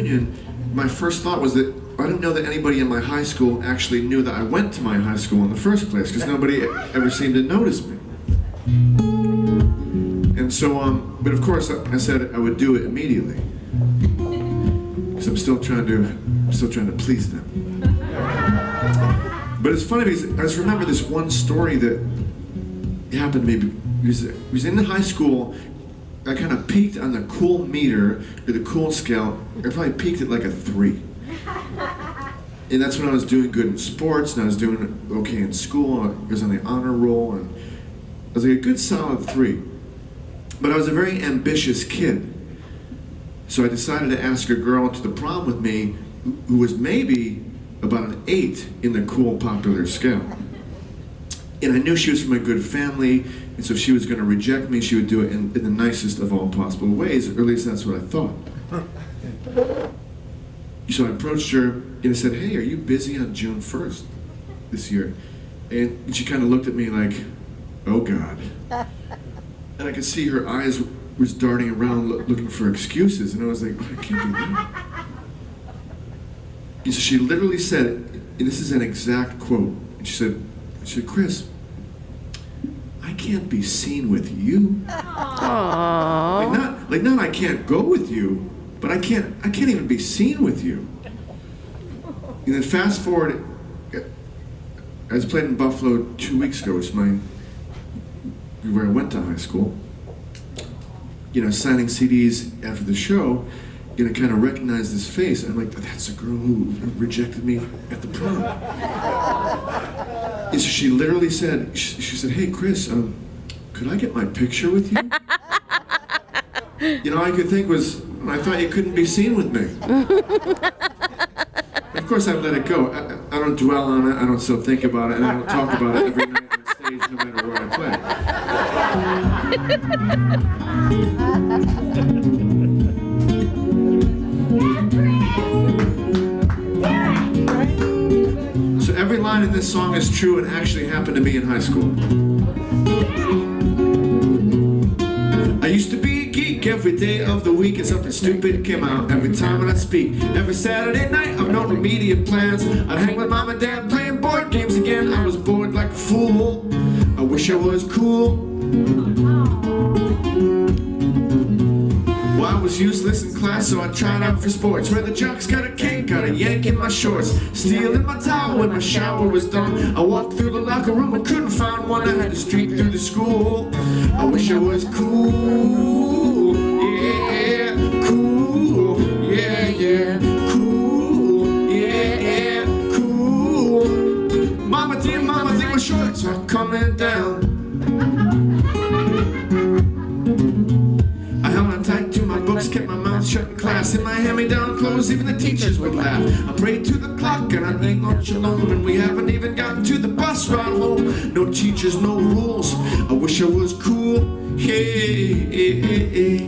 reunion, my first thought was that I didn't know that anybody in my high school actually knew that I went to my high school in the first place, because nobody ever seemed to notice me. And so, but of course, I said I would do it immediately, because I'm still trying to please them. But it's funny because I just remember this one story that happened to me. It was in high school. I kind of peaked on the cool meter, or the cool scale. I probably peaked at like a 3. And that's when I was doing good in sports, and I was doing okay in school. I was on the honor roll, and I was like a good solid 3. But I was a very ambitious kid. So I decided to ask a girl to the prom with me who was maybe about an 8 in the cool popular scale. And I knew she was from a good family, and so if she was going to reject me, she would do it in the nicest of all possible ways, or at least that's what I thought. So I approached her, and I said, "Hey, are you busy on June 1st this year?" And she kind of looked at me like, "Oh God." And I could see her eyes was darting around looking for excuses, and I was like, "I can't do that." And so she literally said, and this is an exact quote, and she said, "Chris, I can't be seen with you." Aww. Like not I can't go with you, but I can't even be seen with you. And then fast forward, I was playing in Buffalo 2 weeks ago, which is where I went to high school. You know, signing CDs after the show, I kind of recognized this face. I'm like, that's the girl who rejected me at the prom. And so she literally said, she said, "Hey Chris, could I get my picture with you?" All I could think was, I thought you couldn't be seen with me. Of course I let it go. I don't dwell on it, I don't still think about it, and I don't talk about it every night on stage, no matter where I play. So every line in this song is true and actually happened to me in high school. I used to be a geek every day of the week, and something stupid came out every time when I speak. Every Saturday night I've no immediate plans. I'd hang with mom and dad playing board games again. I was bored like a fool. I wish I was cool. Well, I was useless in class, so I tried out for sports, where the jocks got a cake, got a yank in my shorts, stealing my towel when my shower was done. I walked through the locker room and couldn't find one. I had to streak through the school. I wish I was cool. Yeah, cool. Yeah, yeah, cool. Yeah, cool. Mama, dear mama, I think my shorts are coming down. I held on tight to my books, kept my mouth shut in class. In my hand-me-down clothes, even the teachers would laugh. I prayed to the clock and I ate lunch alone, and we haven't even gotten to the bus ride home. No teachers, no rules. I wish I was cool. Hey, hey, hey, hey.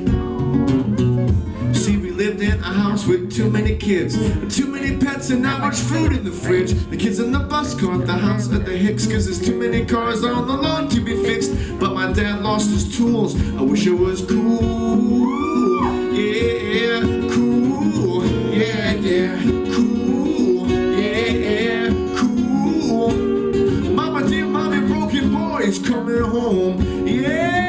See, we lived in a house with too many kids, too many pets, and not much food in the fridge. The kids in the bus caught the house at the Hicks, cause there's too many cars on the lawn to be fixed. But my dad lost his tools. I wish I was cool. Yeah, cool. Yeah, yeah, cool. Yeah, cool. Mama, dear mommy, broken boys coming home. Yeah.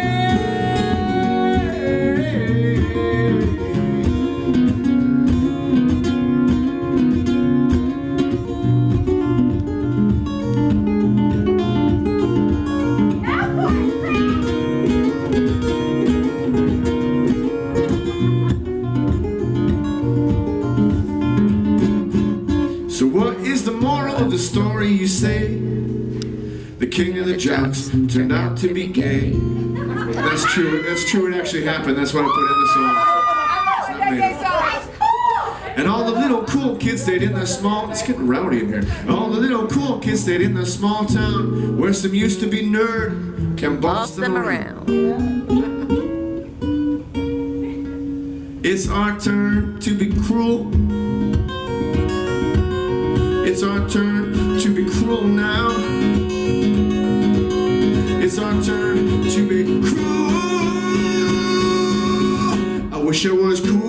So what is the moral of the story, you say? The king of the jocks turned out to be gay. That's true, it actually happened. That's what I put in the song. It's not made up. And all the little cool kids stayed in the small, it's getting rowdy in here. All the little cool kids stayed in the small town where some used to be nerd can boss them around. It's our turn to be cruel. It's our turn to be cruel now. It's our turn to be cruel. I wish I was cool.